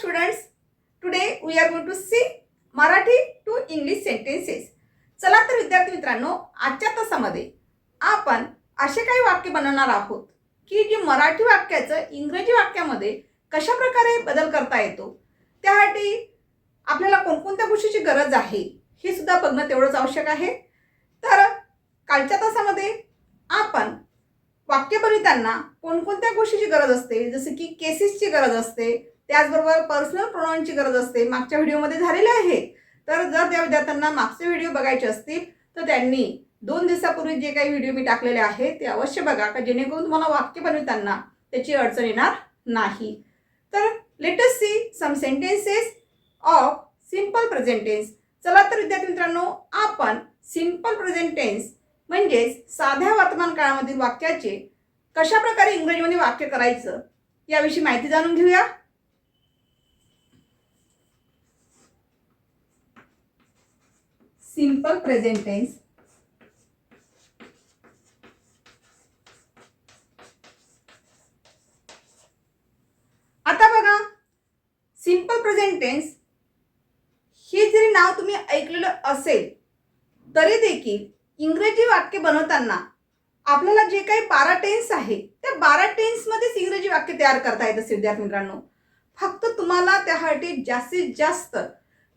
students. Today we are going to see Marathi to English sentences. चला तर विद्यार्थी मित्रांनो, आजच्या तासामध्ये आपण असे काही वाक्य बनवणार आहोत की जी मराठी वाक्याचं इंग्रजी वाक्यामध्ये कशा प्रकारे बदल करता येतो. त्यासाठी आपल्याला कोणकोणत्या गोष्टीची गरज आहे हे सुद्धा बघणं तेवढंच आवश्यक आहे. तर कालच्या तासामध्ये आपण वाक्य बनवताना कोणकोणत्या गोष्टीची गरज असते, जसे की केसेसची गरज असते, त्याचबरोबर पर्सनल प्रोनाउनची गरज असते, मागच्या व्हिडिओमध्ये झालेले आहे. तर जर त्या विद्यार्थ्यांना मागचे व्हिडिओ बघायचे असतील तर त्यांनी 2 दिवसापूर्वी जे काही व्हिडिओ मी टाकलेले आहे ते अवश्य बघा, का जेणेकरून तुम्हाला वाक्य बनवताना त्याची अडचण येणार नाही. तर let us see some sentences of simple present tense. चला तर विद्यार्थी मित्रांनो, आपण सिंपल प्रेझेंट टेन्स म्हणजेच साध्या वर्तमान काळामधील वाक्याचे कशा प्रकारे इंग्रजीमध्ये वाक्य करायचं याविषयी माहिती जाणून घेऊया. Simple present tense. आता बघा, सिंपल प्रेझेंट टेन्स हे जरी नाव तुम्ही ऐकलेलं असेल तरी देखील इंग्रजी वाक्य बनवताना आपल्याला जे काही 12 टेन्स आहे त्या 12 टेन्समध्येच इंग्रजी वाक्य तयार करता येत असेल विद्यार्थी मित्रांनो. फक्त तुम्हाला त्यासाठी जास्तीत जास्त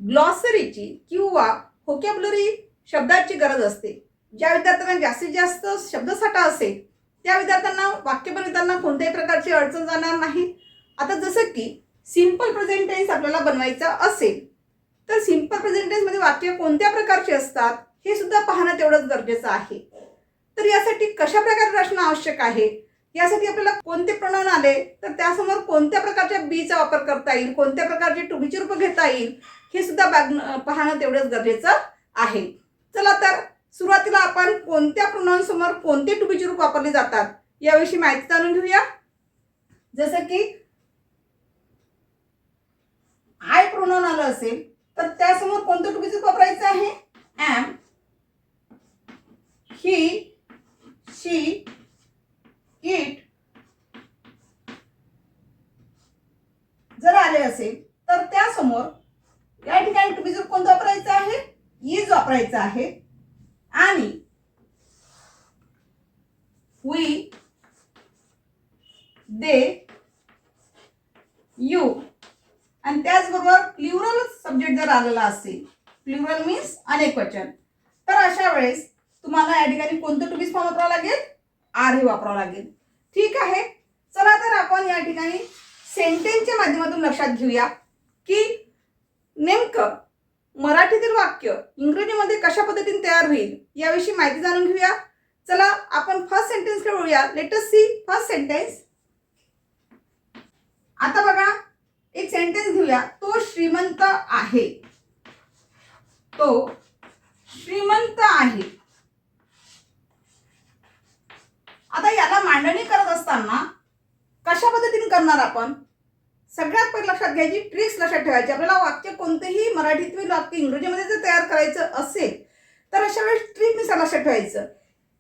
ग्लॉसरीची किंवा व्होकॅब्युलरी शब्दाची गरज असते. ज्या विद्यार्थ्यांना जास्तीत जास्त शब्दसाठा असेल त्या विद्यार्थ्यांना वाक्य बनवताना कोणत्याही प्रकारची अडचण जाणार नाही. आता जसं की सिंपल प्रेझेंट टेन्स आपल्याला बनवायचा असेल तर सिंपल प्रेझेंट टेन्समध्ये वाक्य कोणत्या प्रकारचे असतात हे सुद्धा पाहणं तेवढंच गरजेचं आहे. तर यासाठी कशा प्रकारे रचना आवश्यक आहे, यासाठी आपल्याला कोणते प्रोनाउन आले तर त्यासमोर कोणत्या प्रकारच्या बीचा वापर करता येईल, कोणत्या प्रकारचे टू बीचे रूप घेता येईल हे सुद्धा पाहणं तेवढंच गरजेचं आहे. चला तर सुरुवातीला आपण कोणत्या प्रोनाउन समोर कोणते टू बीचे रूप वापरले जातात याविषयी माहिती जाणून घेऊया. जसं की आय प्रोनाउन आलं असेल तर त्यासमोर कोणतं टू बीचे रूप वापरायचं आहे? एम, ही, शी, इट जर आले असेल तर त्यासमोर या ठिकाणी टू बीचं कोणतं वापरायचं आहे? इज वापरायचं आहे. आणि वी, दे, यू आणि त्याचबरोबर प्लुरल सब्जेक्ट जर आलेला असेल, प्लुरल मीन्स अनेक वचन, तर अशा वेळेस तुम्हाला या ठिकाणी कोणतं टू बीज फॉर्म वापरावं लागेल? आर हे वापरावं लागेल. ठीक आहे. चला तर आपण या ठिकाणी सेंटेन्सच्या माध्यमातून लक्षात घेऊया की नेमकं मराठीतील वाक्य इंग्रजीमध्ये कशा पद्धतीने तयार होईल याविषयी माहिती जाणून घेऊया. चला आपण फर्स्ट सेंटेन्सकडे वळूया. Let us see first sentence. आता बघा, एक सेंटेन्स घेऊया. तो श्रीमंत आहे. तो श्रीमंत आहे. आता याला मांडणी करत असताना कशा पद्धतीने करणार आपण? सगळ्यात पहिले लक्षात घ्यायची ट्रिक्स लक्षात ठेवायची. आपल्याला वाक्य कोणतेही मराठीतील वाक्य इंग्रजीमध्ये जर तयार करायचं असेल तर अशा वेळेस ट्रिक नुसार लक्षात ठेवायचं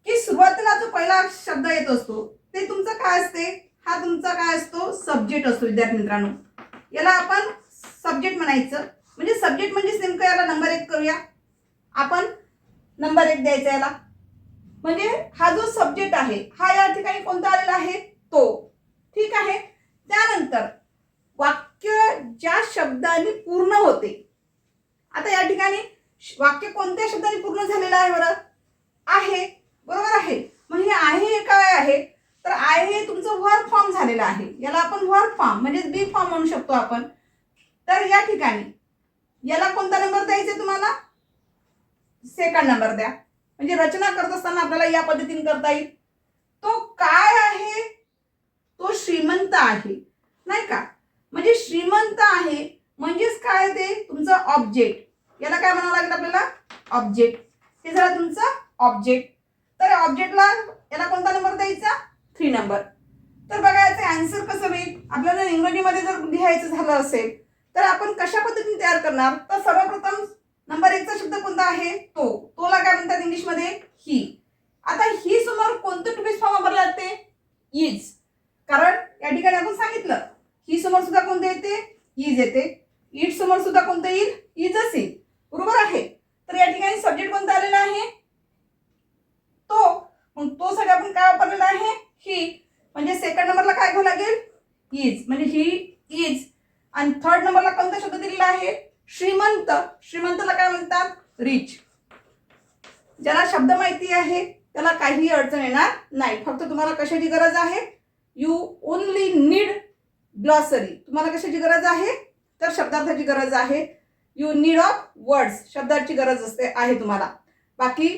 की सुरुवातीला जो पहिला शब्द येत असतो ते तुमचा काय असते? हा तुमचा काय असतो? सब्जेक्ट असतो विद्यार्थी मित्रांनो. याला आपण सब्जेक्ट म्हणायचं. म्हणजे सब्जेक्ट म्हणजे नेमकं याला नंबर 1 करूया आपण. नंबर 1 द्यायचा याला. म्हणजे हा जो सब्जेक्ट आहे हा या ठिकाणी कोणता आलेला आहे? तो. ठीक आहे. त्यानंतर वाक्य ज्या शब्दाने पूर्ण होते. आता या ठिकाणी वाक्य कोणत्या शब्दाने पूर्ण झालेलं आहे? बरं, आहे. बरोबर आहे. मग हे आहे हे काय आहे? तर आहे हे तुमचं वर्ब फॉर्म झालेलं आहे. याला आपण वर्ब फॉर्म म्हणजे बी फॉर्म म्हणू शकतो आपण. तर या ठिकाणी याला कोणता नंबर द्यायचा तुम्हाला? सेकंड नंबर द्या. म्हणजे रचना करत असताना आपल्याला या पद्धतीने करता येईल. तो काय आहे? तो श्रीमंत आहे, नाही का? म्हणजे श्रीमंत आहे म्हणजेच काय? ते तुमचं ऑब्जेक्ट. याला काय म्हणावं लागेल आपल्याला? ऑब्जेक्ट. हे झालं तुमचं ऑब्जेक्ट. तर ऑब्जेक्टला याला कोणता नंबर द्यायचा? 3 नंबर. तर बघा याचं आन्सर कसं होईल? आपल्याला इंग्रजीमध्ये जर लिहायचं झालं असेल तर आपण कशा पद्धतीने तयार करणार? तर सर्वप्रथम नंबर 1 चा शब्द कोणता आहे? तो. तोला काय म्हणतात इंग्लिशमध्ये? ही. आता ही समोर कोणतं टू बीज फॉर्म वापरले जाते? इज. कारण या ठिकाणी आपण सांगितलं ही समोर सुद्धा कोणते येते? इज येते. इट समोर सुद्धा कोणतं येईल? इजच येईल. बरोबर आहे. तर या ठिकाणी सब्जेक्ट कोणता आलेला आहे? तो. मग तो साठी आपण काय वापरलेला आहे? ही. म्हणजे सेकंड नंबरला काय घ्यावं लागेल? इज. म्हणजे ही इज. आणि थर्ड नंबरला कोणता शब्द दिलेला आहे? श्रीमंत. श्रीमंतला काय म्हणतात? रिच. ज्याला शब्द माहिती आहे त्याला काही अडचण येणार नाही. फक्त तुम्हाला कशाची गरज आहे? You only need glossary. तुम्हाला कशाची गरज आहे? तर शब्दार्थाची गरज आहे. You need of words. शब्दाची गरज असते आहे तुम्हाला. बाकी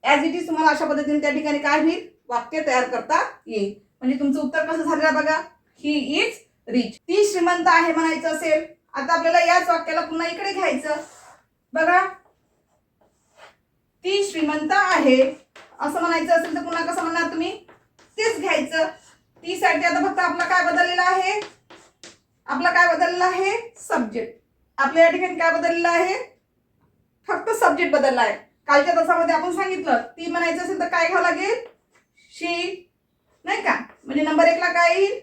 ॲज इट इज तुम्हाला अशा पद्धतीने त्या ठिकाणी काय होईल? वाक्य तयार करता येईल. म्हणजे तुमचं उत्तर कसं झालं बघा. He is rich. ती श्रीमंत आहे म्हणायचं असेल, आता आपल्याला याच वाक्याला पुन्हा इकडे घ्यायचं. बघा, ती श्रीमंत आहे असं म्हणायचं असेल तर पुन्हा कसं म्हणणार तुम्ही? तेच घ्यायचं. ती साठी आता फक्त आपला काय बदललेला आहे? आपला काय बदललेला आहे? सब्जेक्ट. आपल्या या ठिकाणी काय बदललेलं आहे? फक्त सब्जेक्ट बदलला आहे. कालच्या तासामध्ये आपण सांगितलं ती म्हणायचं असेल तर काय घ्यावं लागेल? शी, नाही का? म्हणजे नंबर 1 ला काय येईल?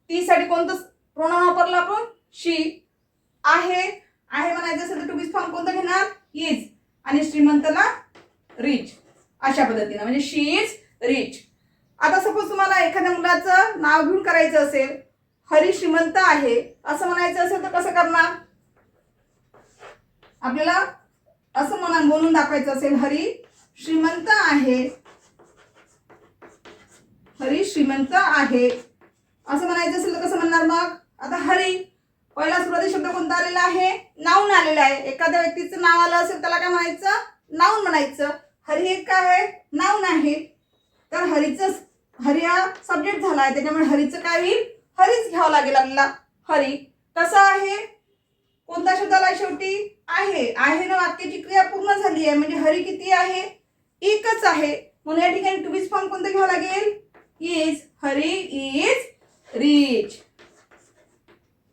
ती साठी कोणतं प्रोनाउन वापरलं आपण? शी. आहे. आहे म्हणायचं असेल तर टू बी फॉर्म कोणतं घेणार? इज. आणि श्रीमंतला रिच. अशा पद्धतीने म्हणजे शी इज रिच. आता सपोज तुम्हाला एखाद्या मुलाचं नाव घेऊन करायचं असेल, हरी श्रीमंत आहे असं म्हणायचं असेल तर कसं करणार? आपल्याला असं म्हणून दाखवायचं असेल, हरी श्रीमंत आहे. हरी श्रीमंत आहे असं म्हणायचं असेल तर कसं म्हणणार मग? आता हरी पहिला सुरुवाती शब्द कोणता आलेला आहे? नाऊन आलेला आहे. एखाद्या व्यक्तीचं नाव आलं असेल त्याला काय म्हणायचं? नाऊन म्हणायचं. हरी एक काय आहे? नाऊन आहे. तर हरी हा सब्जेक्ट झाला आहे, त्याच्यामुळे हरीचं काय होईल? हरीच घ्यावं लागेल आपल्याला. हरी कसं आहे? कोणता शब्द आला शेवटी? आहे. आहे ना वाक्याची क्रिया पूर्ण झाली आहे. म्हणजे हरी किती आहे? एकच आहे. म्हणून या ठिकाणी टू बी फॉर्म कोणतं घ्यावं लागेल? इज. Hari is rich.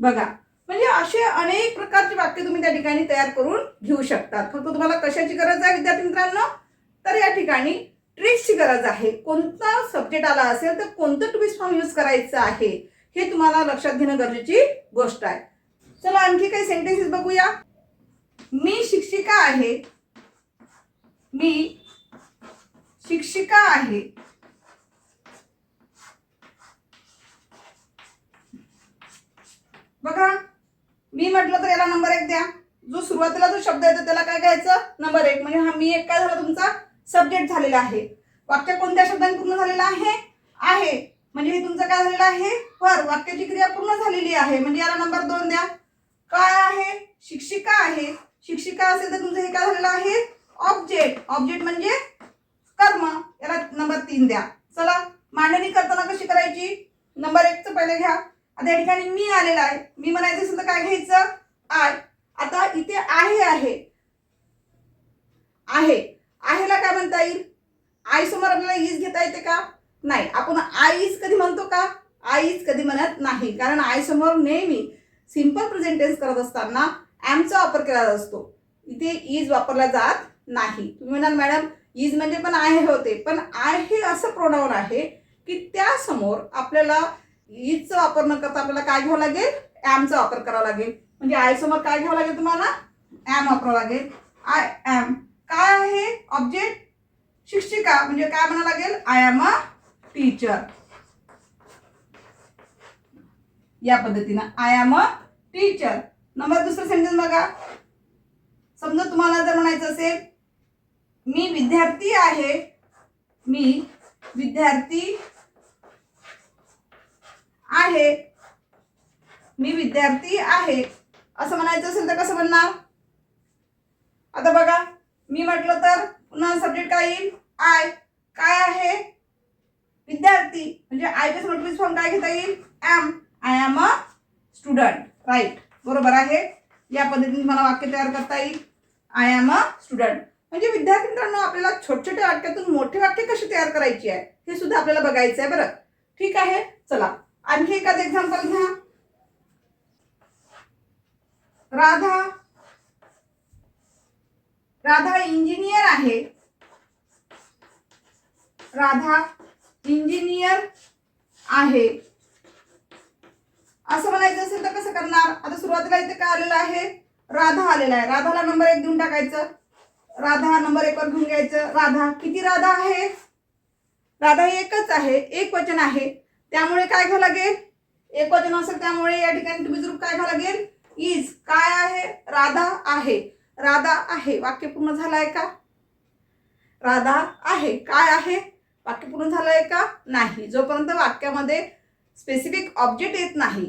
बघा, म्हणजे असे अनेक प्रकारचे वाक्य तुम्ही त्या ठिकाणी तयार करून घेऊ शकतात. फक्त तुम्हाला कशाची गरज आहे विद्यार्थी मित्रांनो? तर या ठिकाणी ट्रिक्सची गरज आहे. कोणता सब्जेक्ट आला असेल तर कोणतं टू बी फॉर्म यूज करायचं आहे हे तुम्हाला लक्षात घेणं गरजेची गोष्ट आहे. चला आणखी काही सेंटेन्सेस बघूया. मी शिक्षिका आहे. मी शिक्षिका आहे. बघा, मी म्हटलं तर याला नंबर 1 द्या. जो सुरुवातीला जो शब्द येतो त्याला काय घ्यायचं? नंबर 1. म्हणजे हा मी एक काय झाला तुमचा सब्जेक्ट झालेला आहे. वाक्य कोणत्या शब्दाने पूर्ण झालेलं आहे? आहे. म्हणजे हे तुमचं काय झालेलं आहे? वर. वाक्याची क्रिया पूर्ण झालेली आहे. म्हणजे याला नंबर 2 द्या. काय आहे? शिक्षिका आहे. शिक्षिका असेल तर तुमचं हे काय झालेलं आहे? ऑब्जेक्ट. ऑब्जेक्ट म्हणजे कर्म. याला नंबर 3 द्या. चला, मांडणी करताना कशी करायची? नंबर 1 चं पहिले घ्या. आता या ठिकाणी मी आलेला आहे. मी म्हणायचं असेल तर काय घ्यायचं? आय. आता इथे आहे आहे आहे आहेला काय म्हणता येईल? आय समोर आपल्याला इज घेता येते का? नाही. आपण आय इज कधी म्हणतो का? आय इज कधी म्हणत नाही. कारण आय समोर नेहमी सिंपल प्रेझेंट टेन्स करत असताना ॲमचा वापर केला असतो. इथे इज वापरला जात नाही. तुम्ही म्हणाल मॅडम इज म्हणजे पण आय होते, पण आय हे असं प्रोनाउन आहे की त्यासमोर आपल्याला इजचा वापर न करता आपल्याला काय घ्यावं लागेल? ॲमचा वापर करावा लागेल. म्हणजे आय समोर काय घ्यावं लागेल तुम्हाला? ॲम वापरावं लागेल. आय ॲम काय आहे? ऑब्जेक्ट. शिक्षिका म्हणजे काय म्हणावं लागेल? I am a teacher. या पद्धतीनं I am a teacher. Number 2 sentence बघा. समजा तुम्हाला जर म्हणायचं असेल मी विद्यार्थी आहे. मी विद्यार्थी आहे. मी विद्यार्थी आहे असं म्हणायचं असेल तर कसं म्हणणार? आता बघा, मी म्हटलं तर पुन्हा सब्जेक्ट काय येईल? आय. काय आहे? विद्यार्थी. म्हणजे आयच्या समोर टू फॉर्म काय घेता येईल? Am. I am a student. Right. बरोबर आहे. या पद्धतीने मला वाक्य तयार करता येईल. I am a student. म्हणजे विद्यार्थी मित्रांनो आपल्याला छोट्या छोट्या वाक्यातून मोठे वाक्य कशी तयार करायची आहे हे सुद्धा आपल्याला बघायचं आहे. बरं, ठीक आहे. चला आणखी एखादं एक्झाम्पल घ्या. राधा इंजिनियर आहे. राधा इंजिनियर आहे असं म्हणायचं असेल तर कसं करणार? आता सुरुवातीला इथे काय आलेलं आहे, राधा आलेला आहे. राधाला नंबर 1 देऊन टाकायचं. राधा नंबर 1 वर घेऊन घ्यायचं. राधा, किती राधा आहे? राधा ही एकच आहे, एक वचन आहे, त्यामुळे काय घ्यावं लागेल, एक वचन असेल त्यामुळे या ठिकाणी टू बी रूप काय घ्यावं लागेल, इज. काय आहे, राधा आहे. राधा आहे, वाक्य पूर्ण झालंय का? राधा आहे, काय आहे, वाक्य पूर्ण झालंय का? नाही. जोपर्यंत वाक्यामध्ये स्पेसिफिक ऑब्जेक्ट येत नाही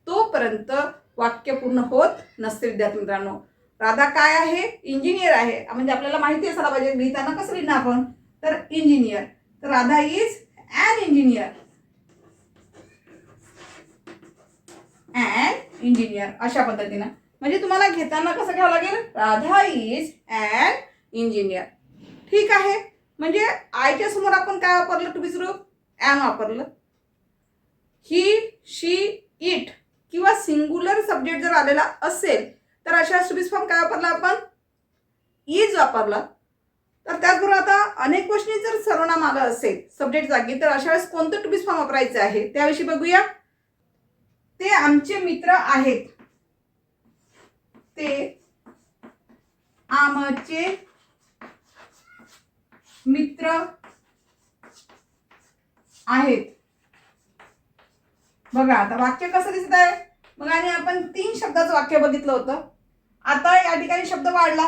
तोपर्यंत वाक्य पूर्ण होत नसते विद्यार्थी मित्रांनो. राधा काय आहे, इंजिनियर आहे. म्हणजे आपल्याला माहिती असायला पाहिजे लिहिताना कसं लिहिणार आपण, तर इंजिनियर. तर Radha is an engineer. An engineer अशा पद्धतीनं. म्हणजे तुम्हाला घेताना कसं घ्यावं लागेल, राधा इज ॲन इंजिनियर. ठीक आहे. म्हणजे आयच्या समोर आपण काय वापरलं, टू बी रूप ॲन वापरलं. ही, शी, इट किंवा सिंग्युलर सब्जेक्ट जर आलेला असेल तर अशा टू बी फॉर्म काय वापरला आपण, इज वापरला. तर त्याचबरोबर आता अनेक गोष्टी जर सर्वनाम आलं असेल सब्जेक्ट जागी तर अशा वेळेस कोणतं टू बी फॉर्म वापरायचं आहे त्याविषयी बघूया. ते आमचे मित्र आहेत. ते आमचे मित्र आहेत. बघा आता वाक्य कसं दिसत आहे. मग आणि आपण 3 शब्दाचं वाक्य बघितलं होतं. आता या ठिकाणी शब्द वाढला,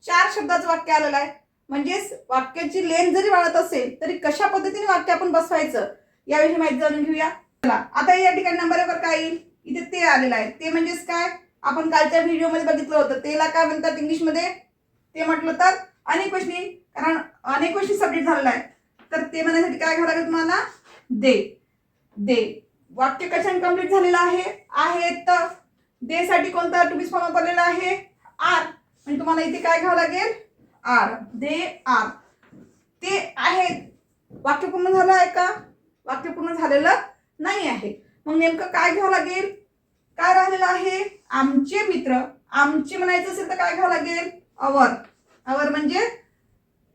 4 शब्दाचं वाक्य आलेलं आहे. म्हणजेच वाक्याची लेंथ जरी वाढत असेल तरी कशा पद्धतीने वाक्य आपण बसवायचं याविषयी माहिती जाणून घेऊया. चला आता या ठिकाणी नंबर 1 वर काय येईल, इथे ते आलेलं आहे. ते म्हणजेच काय, आपण कालच्या व्हिडिओमध्ये बघितलं होतं. तेला काय म्हणतात इंग्लिशमध्ये, ते म्हटलं तर अनेक वचनी, कारण अनेक वचनी सब्जेक्ट झालेला आहे. तर ते म्हणण्यासाठी काय घ्यावं लागेल तुम्हाला, दे. दे वाक्य कशाने कंप्लीट झालेलं आहे, आहेत. दे साठी कोणता टू बी फॉर्म वापरलेला आहे, आर. म्हणजे तुम्हाला इथे काय घ्यावं लागेल, आर. They are. ते आहेत. वाक्य पूर्ण झालं आहे का, वाक्य पूर्ण झालेलं नाही आहे. मग नेमकं काय घ्यावं लागेल, काय राहिलेलं आहे, आमचे मित्र. आमचे म्हणायचं असेल तर काय घ्यावं लागेल, अवर. अवर म्हणजे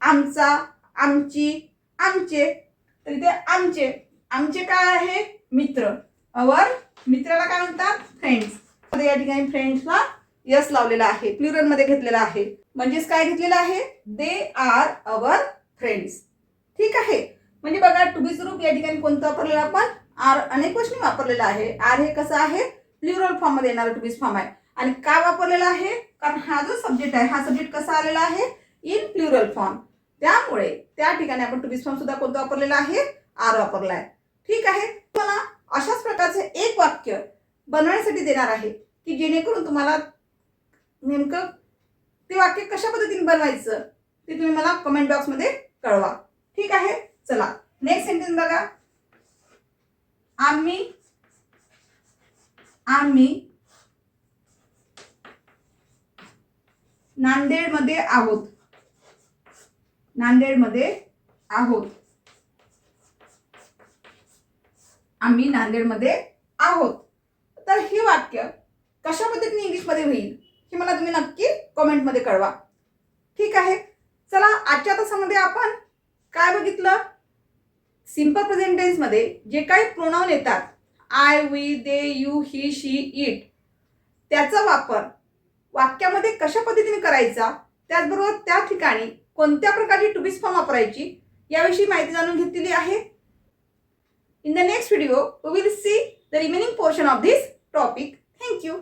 आमचा, आमची, आमचे. तर इथे आमचे, आमचे काय आहे, मित्र. अवर मित्राला काय म्हणतात, फ्रेंड्स. या ठिकाणी फ्रेंड्सला यस लावलेला आहे, प्लुरल मध्ये घेतलेला आहे. म्हणजेच काय घेतलेलं आहे, दे आर अवर फ्रेंड्स. ठीक आहे. म्हणजे बघा टू बी रूप या ठिकाणी कोणतं वापरलेलं आपण, आर अनेक वचनी वापरलेलं आहे. आर हे कसं आहे, प्लुरल फॉर्म मध्ये येणारं टू बी फॉर्म आहे. आणि काय वापरलेला आहे, कारण हा जो सब्जेक्ट आहे हा सब्जेक्ट कसा आलेला आहे, इन प्लुरल फॉर्म. त्यामुळे त्या ठिकाणी आपण टू बी फॉर्म सुद्धा कोणतं वापरलेला आहे, आर वापरला आहे. ठीक आहे. मला अशाच प्रकारचे एक वाक्य बनवण्यासाठी देणार आहे की जेणेकरून तुम्हाला नेमकं ते वाक्य कशा पद्धतीने बनवायचं ते तुम्ही मला कमेंट बॉक्समध्ये कळवा. ठीक आहे. चला नेक्स्ट सेंटेन्स बघा. आम्ही नांदेडमध्ये आहोत. नांदेडमध्ये आहोत. आम्ही नांदेडमध्ये आहोत. तर हे वाक्य कशा पद्धतीने इंग्लिशमध्ये होईल हे मला तुम्ही नक्की कमेंटमध्ये कळवा. ठीक आहे. चला आजच्या तासामध्ये आपण काय बघितलं, सिंपल प्रेझेंट टेन्स मध्ये जे काही प्रोनाउन येतात, I, we, they, you, he, she, it, त्याचा वापर वाक्यामध्ये कशा पद्धतीने करायचा, त्याचबरोबर त्या ठिकाणी कोणत्या प्रकारची टू बी फॉर्म वापरायची याविषयी माहिती जाणून घेतलेली आहे. In the next video, we will see the remaining portion of this topic. Thank you.